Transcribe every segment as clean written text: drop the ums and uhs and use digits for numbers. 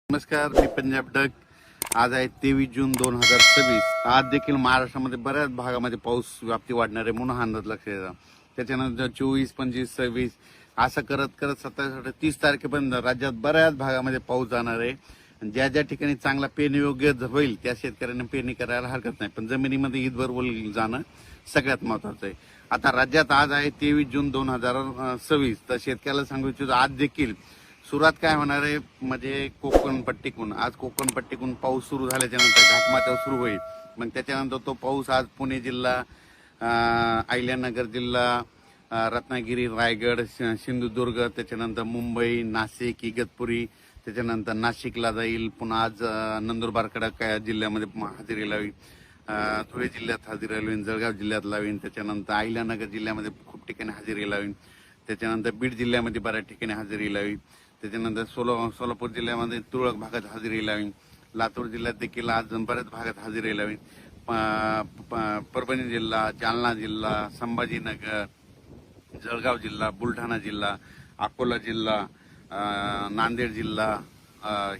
नमस्कार, मी पंजाब डक. आज आहे 23 जून 2026. आज देखील महाराष्ट्रामध्ये बऱ्याच भागामध्ये पाऊस व्याप्ती वाढणार आहे म्हणून हा अंदाज लक्षात येतो. त्याच्यानंतर 24, 25, 26 असं करत करत 27, 30 तारखेपर्यंत राज्यात बऱ्याच भागामध्ये पाऊस जाणार आहे. ज्या ज्या ठिकाणी चांगला पेरणी योग्य होईल त्या शेतकऱ्यांना पेरणी करायला हरकत नाही, पण जमिनीमध्ये ईदभर ओल जाणं सगळ्यात महत्वाचं आहे. आता राज्यात आज आहे 23 जून 2026. तर शेतकऱ्याला सांगू इच्छितो आज देखील सुरुवात काय होणार आहे म्हणजे कोकण पट्टीकून. आज कोकण पट्टीकून पाऊस सुरू झाल्याच्या नंतर घाटमाथ्यावर सुरू होईल. मग त्याच्यानंतर तो पाऊस आज पुणे जिल्हा, अहिल्यानगर जिल्हा, रत्नागिरी, रायगड, सिंधुदुर्ग, त्याच्यानंतर मुंबई, नाशिक, इगतपुरी, त्याच्यानंतर नाशिकला जाईल. पुन्हा आज नंदुरबारकडे काय जिल्ह्यामध्ये हजेरी लावी, धुळे जिल्ह्यात हजेरी लावीन, जळगाव जिल्ह्यात लावीन, त्याच्यानंतर अहिल्यानगर जिल्ह्यामध्ये खूप ठिकाणी हजेरी लावीन, त्याच्यानंतर बीड जिल्ह्यामध्ये बऱ्याच ठिकाणी हजेरी लावीन, त्याच्यानंतर सोलापूर जिल्ह्यामध्ये तुरळक भागात हजेरी लावीन, लातूर जिल्ह्यात देखील आज बऱ्याच भागात हजेरी लावीन, परभणी जिल्हा, जालना जिल्हा, संभाजीनगर, जळगाव जिल्हा, बुलढाणा जिल्हा, अकोला जिल्हा, नांदेड जिल्हा,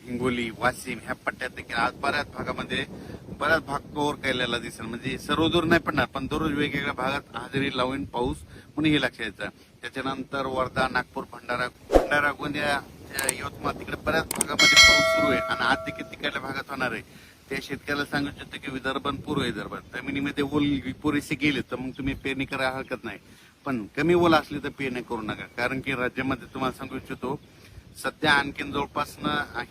हिंगोली, वाशिम ह्या पट्ट्यात देखील आज बऱ्याच भागामध्ये बऱ्याच भाग कव्हर केलेला दिसेल. म्हणजे सर्वदूर नाही पडणार, पण दररोज वेगवेगळ्या भागात हजेरी लावून पाऊस म्हणून हे लक्षात यायचं. त्याच्यानंतर वर्धा, नागपूर, भंडारा, गोंदिया, यवतमाळ तिकडे बऱ्याच भागामध्ये पाऊस सुरू आहे आणि आज देखील तिकडल्या भागात होणार आहे. त्या शेतकऱ्याला सांगू इच्छितो की विदर्भ आणि पूर्व विदर्भ जमिनीमध्ये ओल पुरेसे गेले तर मग तुम्ही पेरणी करायला हरकत नाही, पण कमी ओल असली तर पेरणी करू नका. कारण की राज्यामध्ये तुम्हाला सांगू इच्छितो सध्या आणखीन जवळपास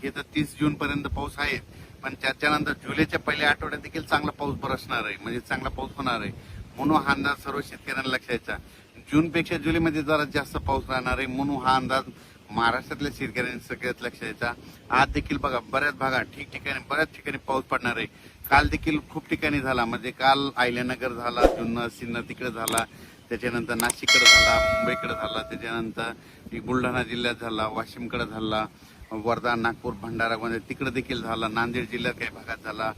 हे तर 30 जून पर्यंत पाऊस आहे, पण त्याच्यानंतर जुलैच्या पहिल्या आठवड्यात देखील चांगला पाऊस बरसणार आहे, म्हणजे चांगला पाऊस होणार आहे. म्हणून हा अंदाज सर्व शेतकऱ्यांना लक्षात यायचा. जूनपेक्षा जुलैमध्ये जरा जास्त पाऊस राहणार आहे म्हणून हा अंदाज महाराष्ट्रातल्या शेतकऱ्यांनी सगळ्यात लक्षात यायचा. आज देखील बघा बऱ्याच भागात ठिकठिकाणी बऱ्याच ठिकाणी पाऊस पडणार आहे. काल देखील खूप ठिकाणी झाला, म्हणजे काल अहिल्यानगर झाला, जुन्नर सिन्नर तिकडे झाला, त्याच्यानंतर नाशिककडे झाला, मुंबईकडे झाला, त्याच्यानंतर बुलढाणा जिल्ह्यात झाला, वाशिमकडे झाला, वर्धा, नागपूर, भंडारा मध्ये तिकडे देखील झाला, नांदेड जिल्ह्यात काही भागात झाला,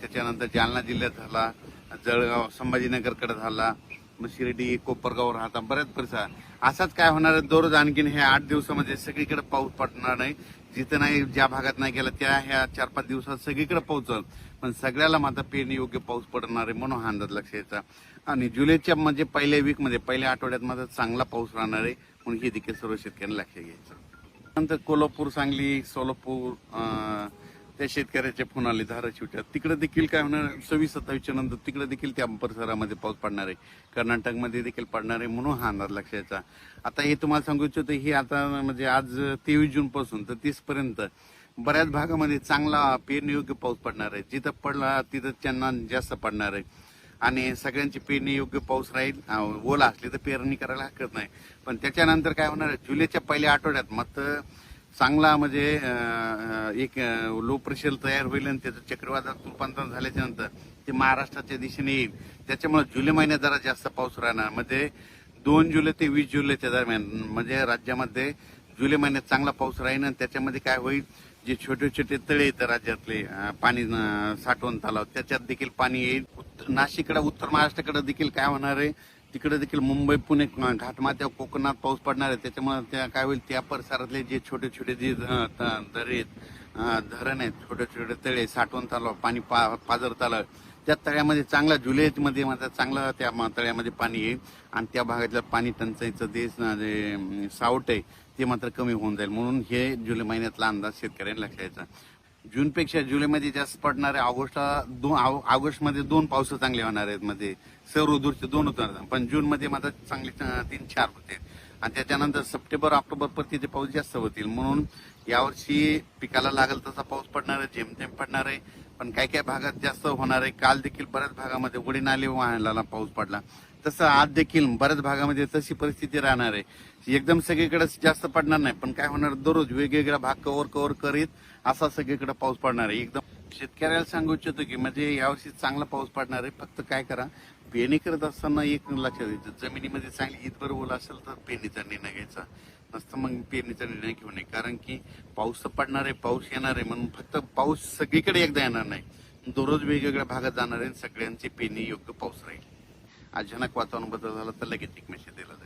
त्याच्यानंतर जालना जिल्ह्यात झाला, जळगाव, संभाजीनगरकडे झाला, शिर्डी, कोपरगाव राहता बऱ्याच परिसर. असाच काय होणार आहे दररोज आणखीन हे 8 दिवसामध्ये सगळीकडे पाऊस पडणार नाही. जिथं नाही, ज्या भागात नाही गेला त्या ह्या 4-5 दिवसात सगळीकडे पोहोचल, पण सगळ्याला मात्र पेरणी योग्य पाऊस पडणार आहे म्हणून हा अंदाज लक्षात यायचा. आणि जुलैच्या म्हणजे पहिल्या वीकमध्ये पहिल्या आठवड्यात मात्र चांगला पाऊस राहणार आहे म्हणून हे देखील सर्व शेतकऱ्यांना लक्षात घ्यायचं. नंतर कोल्हापूर, सांगली, सोलापूर त्या शेतकऱ्याचे फोन आले धाराशिवच्या, तिकडे देखील काय होणार 26-27 नंतर तिकडे देखील त्या परिसरामध्ये पाऊस पडणार आहे, कर्नाटकमध्ये देखील पडणार आहे म्हणून हा अंदाज लक्षात यायचा. आता हे तुम्हाला सांगू इच्छितो हे आता म्हणजे आज 23 जून पासून तर 30 पर्यंत बऱ्याच भागामध्ये चांगला पेरणी योग्य पाऊस पडणार आहे. जिथं पडला तिथं त्यांना जास्त पडणार आहे आणि सगळ्यांची पेरणी योग्य पाऊस राहील. ओला असली तर पेरणी करायला हरकत नाही, पण त्याच्यानंतर काय होणार आहे जुलैच्या पहिल्या आठवड्यात मात्र चांगला म्हणजे एक लो प्रेशर तयार होईल आणि त्याचं चक्रीवादळात रूपांतर झाल्याच्या नंतर ते महाराष्ट्राच्या दिशेने येईल. त्याच्यामुळे जुलै महिन्यात जरा जास्त पाऊस राहणार, म्हणजे 2 जुलै ते 20 जुलैच्या दरम्यान म्हणजे राज्यामध्ये जुलै महिन्यात चांगला पाऊस राहील. आणि त्याच्यामध्ये काय होईल, जे छोटे छोटे तळे येतात राज्यातले पाणी साठवण तलाव त्याच्यात देखील पाणी येईल. नाशिककडे, उत्तर महाराष्ट्राकडे देखील काय होणार आहे, तिकडे देखील मुंबई, पुणे, घाटमाथ्यावर कोकणात पाऊस पडणार आहे. त्याच्यामुळे त्या काय होईल, त्या परिसरातले जे छोटे छोटे जे दरे धरण आहेत, छोटे छोटे तळे, साठवण तलाव, पाणी पाझर तलाव, त्या तळ्यामध्ये चांगला जुलैमध्ये मात्र चांगलं त्या तळ्यामध्ये पाणी येईल आणि त्या भागातलं पाणी टंचाईचं जे सावट आहे ते मात्र कमी होऊन जाईल. म्हणून हे जुलै महिन्यातला अंदाज शेतकऱ्यांना लक्षात यायचा. जूनपेक्षा जुलैमध्ये जास्त पडणार आहे. ऑगस्टमध्ये 2 पाऊस चांगले होणार आहेत, म्हणजे सौरऋतूचे 2 होणार, पण जूनमध्ये मात्र चांगले 3-4 होते आणि त्याच्यानंतर सप्टेंबर, ऑक्टोबर परतीचे पाऊस जास्त होतील. म्हणून यावर्षी पिकाला लागेल तसा पाऊस पडणार आहे, जेमतेम पडणार आहे, पण काही काही भागात जास्त होणार आहे. काल देखील बऱ्याच भागामध्ये उडी नाले वाहनाला पाऊस पडला, तसं आज देखील बऱ्याच भागामध्ये तशी परिस्थिती राहणार आहे. एकदम सगळीकडे जास्त पडणार नाही, पण काय होणार दररोज वेगवेगळा भाग कव्हर करीत असा सगळीकडे पाऊस पडणार आहे. एकदम शेतकऱ्याला सांगू इच्छितो की म्हणजे यावर्षी चांगला पाऊस पडणार आहे. फक्त काय करा, पेरणी करत असताना एक लक्षात द्यायचं, जमिनीमध्ये चांगली इतभर ओल असेल तर पेरणीचा निर्णय घ्यायचा, नसतं मग पेरणीचा निर्णय घेऊ नये. कारण की पाऊस तर पडणार आहे, पाऊस येणार आहे, म्हणून फक्त पाऊस सगळीकडे एकदा येणार नाही, दररोज वेगवेगळ्या भागात जाणार आहे. सगळ्यांची पेरणी योग्य पाऊस राहील. अचानक वातावरण बदल झाला तर लगेच एक मेसेज दिला जाईल.